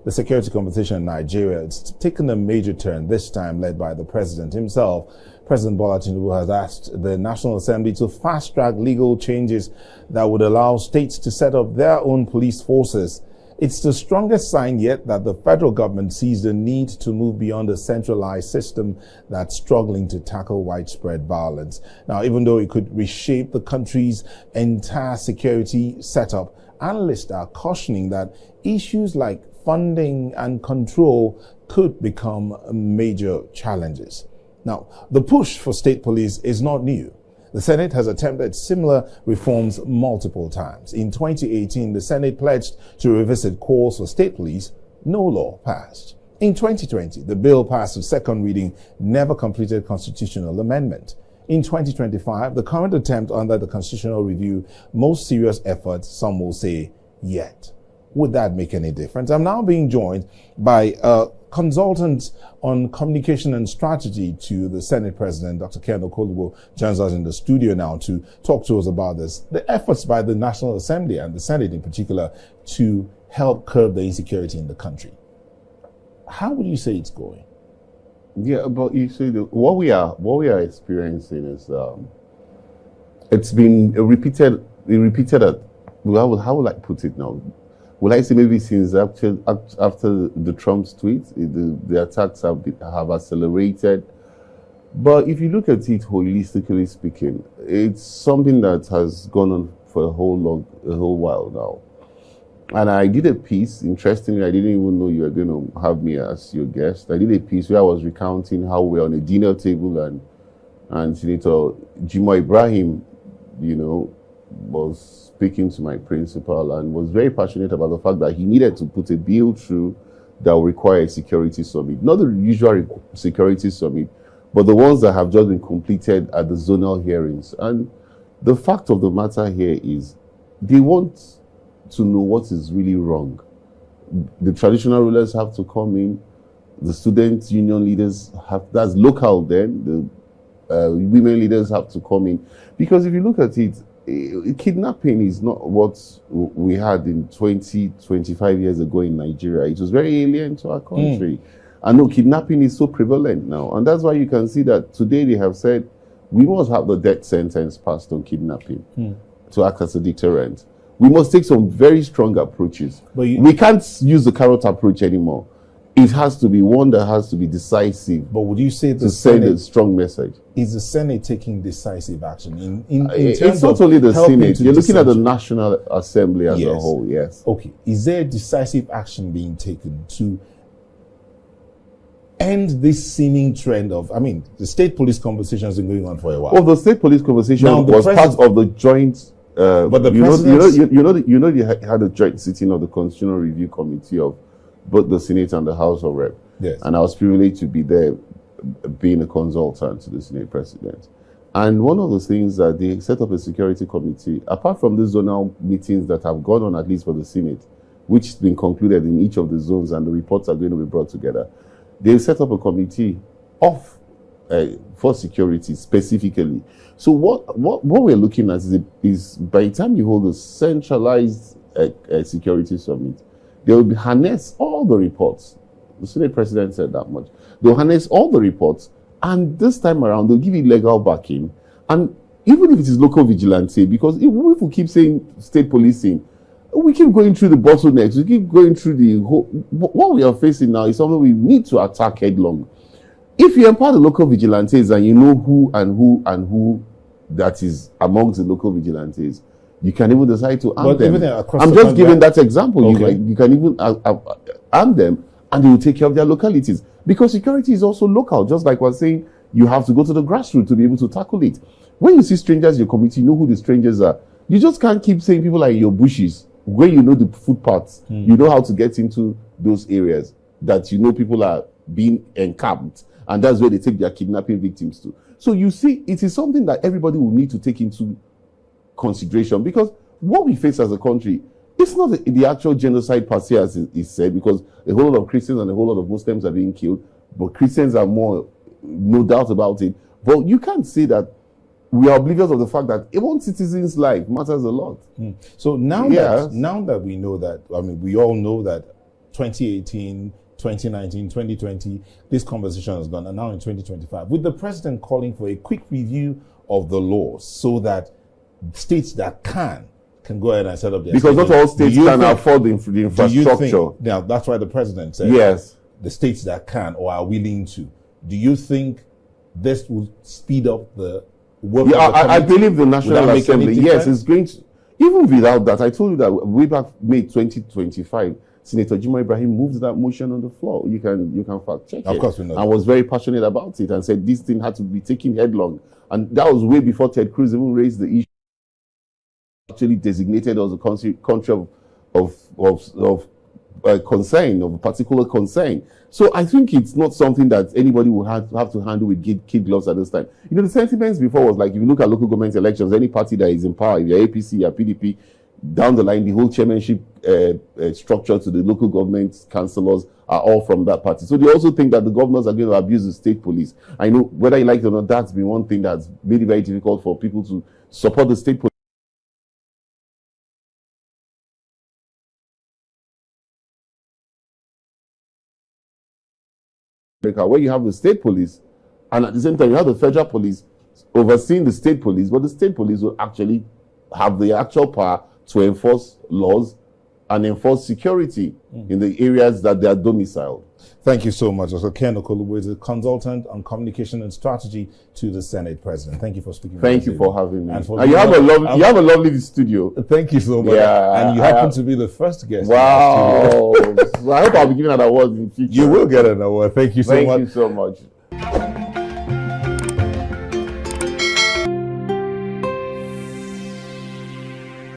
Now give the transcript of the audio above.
the security conversation in Nigeria, it's taken a major turn, this time led by the president himself. President Bola Tinubu has asked the National Assembly to fast-track legal changes that would allow states to set up their own police forces. It's the strongest sign yet that the federal government sees the need to move beyond a centralized system that's struggling to tackle widespread violence. Now, even though it could reshape the country's entire security setup, analysts are cautioning that issues like funding and control could become major challenges. Now, the push for state police is not new. The Senate has attempted similar reforms multiple times. In 2018, the Senate pledged to revisit calls for state police. No law passed. In 2020, the bill passed its second reading, never completed constitutional amendment. In 2025, the current attempt under the constitutional review, most serious effort, some will say, yet. Would that make any difference? I'm now being joined by a consultant on communication and strategy to the Senate President, Dr. Kenny Okolugbo, joins us in the studio now to talk to us about this. The efforts by the National Assembly and the Senate in particular to help curb the insecurity in the country. How would you say it's going? Yeah, but you see, what we are experiencing is it's been repeated. How would I put it now? Will I say maybe since after the Trump's tweet, the attacks have accelerated. But if you look at it holistically speaking, it's something that has gone on for a whole while now. And I did a piece, interestingly, I didn't even know you were going to have me as your guest. I did a piece where I was recounting how we're on a dinner table and Senator Jimoh Ibrahim, was speaking to my principal and was very passionate about the fact that he needed to put a bill through that will require a security summit. Not the usual security summit, but the ones that have just been completed at the zonal hearings. And the fact of the matter here is they want to know what is really wrong. The traditional rulers have to come in. The student union leaders that's local then. The women leaders have to come in. Because if you look at it, kidnapping is not what we had in 25 years ago in Nigeria. It was very alien to our country. And no, kidnapping is so prevalent now. And that's why you can see that today they have said we must have the death sentence passed on kidnapping to act as a deterrent. We must take some very strong approaches. But we can't use the carrot approach anymore. It has to be one that has to be decisive. But would you say to send a strong message? Is the Senate taking decisive action in it's terms not of only the Senate. You're looking at the decide? National Assembly as a whole. Yes. Okay. Is there decisive action being taken to end this seeming trend of? I mean, the state police conversation has been going on for a while. Well, the state police conversation was part of the joint. But the they had a joint sitting of the Constitutional Review Committee of both the Senate and the House of Rep. Yes. And I was privileged to be there, being a consultant to the Senate President. And one of the things that they set up a security committee, apart from the zonal meetings that have gone on at least for the Senate, which has been concluded in each of the zones and the reports are going to be brought together, they set up a committee for security specifically. So what we're looking at is by the time you hold a centralized security summit, they will harness all the reports. The Senate President said that much. They'll harness all the reports, and this time around, they'll give you legal backing. And even if it is local vigilante, because if we keep saying state policing, we keep going through the bottlenecks, we keep going through the whole. What we are facing now is something we need to attack headlong. If you empower the local vigilantes and you know who that is amongst the local vigilantes, you can even decide to arm them. I'm just giving that example. Okay. You can even arm them and they will take care of their localities. Because security is also local. Just like we're saying, you have to go to the grassroots to be able to tackle it. When you see strangers in your community, you know who the strangers are. You just can't keep saying people are in your bushes, where you know the footpaths. You know how to get into those areas that you know people are being encamped. And that's where they take their kidnapping victims to. So you see, it is something that everybody will need to take into consideration, because what we face as a country, it's not the actual genocide per se as is said, because a whole lot of Christians and a whole lot of Muslims are being killed, but Christians are more, no doubt about it. But you can't say that we are oblivious of the fact that one citizen's life matters a lot. So now that we know that, I mean, we all know that 2018, 2019, 2020, this conversation has gone, and now in 2025, with the president calling for a quick review of the laws so that states that can go ahead and set up their because not all states can afford the infrastructure. Now, that's why the president said, yes, the states that can or are willing to. Do you think this will speed up the work? Yeah, I believe the National Assembly, yes, is going to. Even without that, I told you that way back May 2025, Senator Jimo Ibrahim moved that motion on the floor. You can fact check it. Of course we know. I was very passionate about it and said this thing had to be taken headlong. And that was way before Ted Cruz even raised the issue. Actually designated as a country of concern, of a particular concern. So I think it's not something that anybody will have to handle with kid gloves at this time. You know, the sentiments before was like, if you look at local government elections, any party that is in power, if you're APC, you're PDP, down the line, the whole chairmanship structure to the local government councillors are all from that party. So they also think that the governors are going to abuse the state police. I know, whether you like it or not, that's been one thing that's made it very difficult for people to support the state police. Where you have the state police, and at the same time you have the federal police overseeing the state police, but the state police will actually have the actual power to enforce laws and enforce security in the areas that they are domiciled. Thank you so much. So Kenny Okolugbo is a consultant on communication and strategy to the Senate President. Thank you for speaking. Thank you for having me. And you have a lovely studio. Thank you so much. Yeah, and you happen to be the first guest. Wow. So I hope I'll be giving an award in the future. You will get an award. Thank you so much. Thank you so much.